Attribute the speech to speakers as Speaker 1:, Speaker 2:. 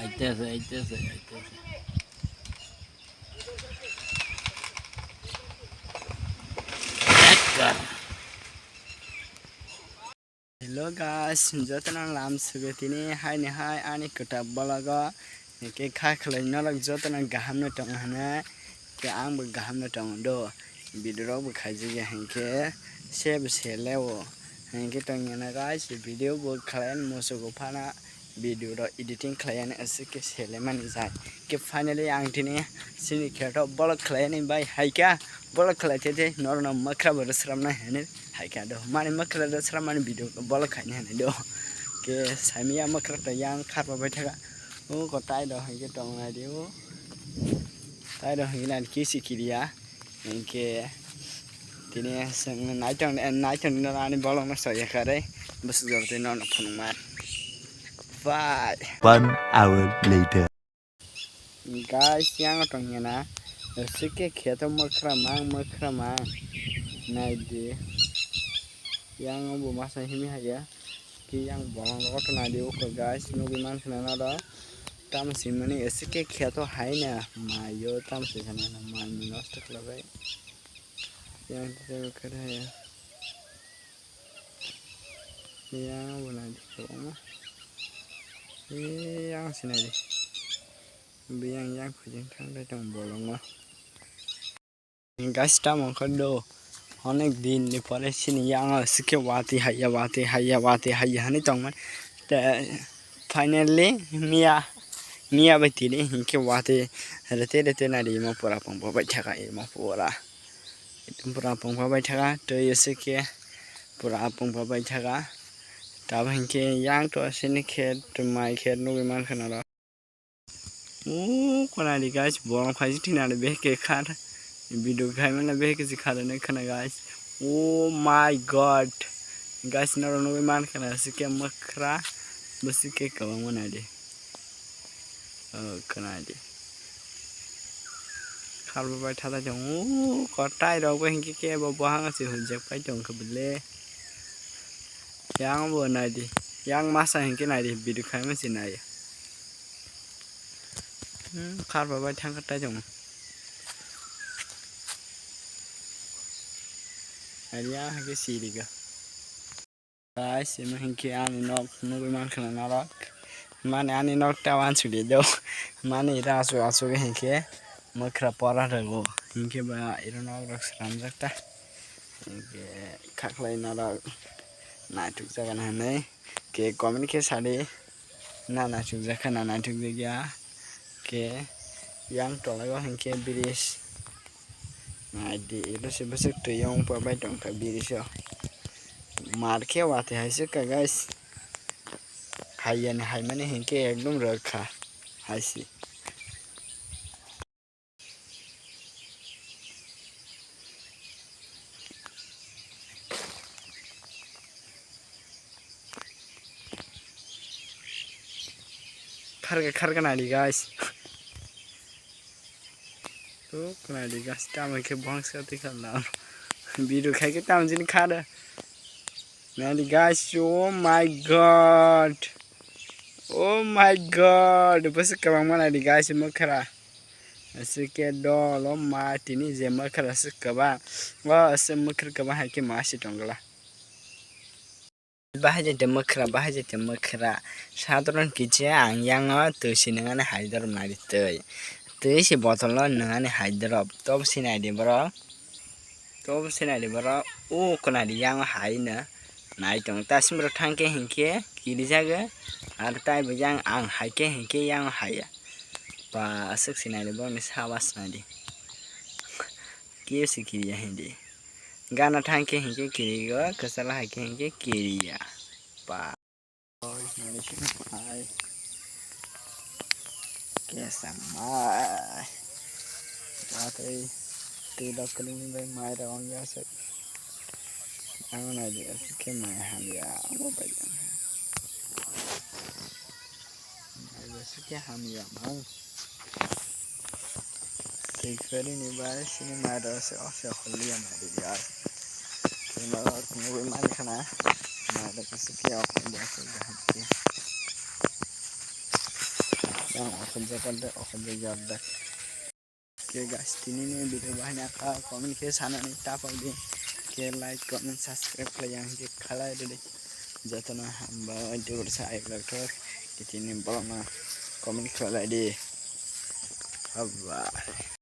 Speaker 1: আইতেছে Hello guys, jotanang lam sugetini hai ni hai ani kutab balaga ke kha khlai nalak jotanang gahamna tong hana ke ang bu gahamna tong do video bu khaji ya hanke save selewo hanke tong yana guys video bu khlain moso go phana video ro editing khlain asike selemani jai ke finally ang tini sini kheto balak khlaini bai haika balak khlaite te norna makra berasramna hene haika do mani makra berasramani video balak khaini hene do ke samia makra ta yang kharba bai thaga o ko tai do haike tong na dio tai do hina ki sikiriya ke tini sang nai tong na ani bolong na so ya khare bus gorte no na phun mar
Speaker 2: 1 hour later.
Speaker 1: Guys, yang tong yana sike kheto makra mang nai de yang bu masa himi haya ki yang bolong ro to nai de ko guys no bi man khana na da tam simani sike kheto hai na ma yo tam se khana na man nast kla bai yang te kare ya yang bu na de ko ma yang sinai de biang yang khujing thang dai tong bolong ma guys ta mon khodo অনেক দিন পরে সিনি yang sike wati hayya hani tong man finally mia betini hinke wati rete na ri mo pura pong bai thaka e mo pura itum pura pong bai thaka to yesike pura pong bai thaka ta hinke yang to sini khet to mai khet no man khana ra kona ri guys bolong phaji thina le be ke kha video khai mana be ke sikhale ne khana guys oh my god guys no man khana sike makra basike kawang mana de khana de khalba bai thada jong ko tai ro ko hinki ke bo hang si hunjak pai jong khabele yang bo nai di yang masa hinki nai di video khai ma si nai khalba bai thang ka tai jong Aria ke siriga guys ema hinki ani nok no be man khana narak mane ani nok tawan chuli do mane ira aso ke hinki makra pora rago hinki ba ira nok rak ramjakta hinki khaklai narak na tuk jaga na nei ke comment ke sade na tuk jaka na tuk gya ke yang tolago hinki biris Adi itu sebesar tu yang pabai dong kabiri syo. Marke wate haise ka guys. Hayan hay mane hinke ekdom rakha haisi. Kharga nadi guys. तो कनाडी गास ताम के बंस का दिखला video खाइ के ताम जिन खा दे नाडी गाइस ओ माय गॉड बस कबां मानाडी गाइस मखरा ऐसे के डोलो माटिनी जे मखरा से कबा वा से मखर कबा है के मासी टंगला बाहाजे मखरा साधारण किचे आं यांग तो सिनगाने हाइदर नाडी तय tei se botol no nangani haidrop top sinai de bro o kona di yang haina nai tong tasim ro thangke hinke kili jaga ar tai bo yang ang haike hinke yang haya pa asuk sinai de bro ni sawas na di ke sikiri ya hindi gana thangke hinke kiri go kasala haike hinke kiriya pa hai Kesa mai Batai tidak keling by mai rawang ya set Ang na dia ke mai ham ya mo ba yan Ai se ke ham ya mau Ke feri ni ba sini mai ra se ofya kholi ya na dia Kena mo mai khana na da se ke ofya ya se ga yang okunca pada okunca jordak ke guys ini video banyak komen ke sana nih tapau di ke like comment subscribe ke yang ke kala dulu jatana hamba itu bersama ekor di sini bolong komen kala di bye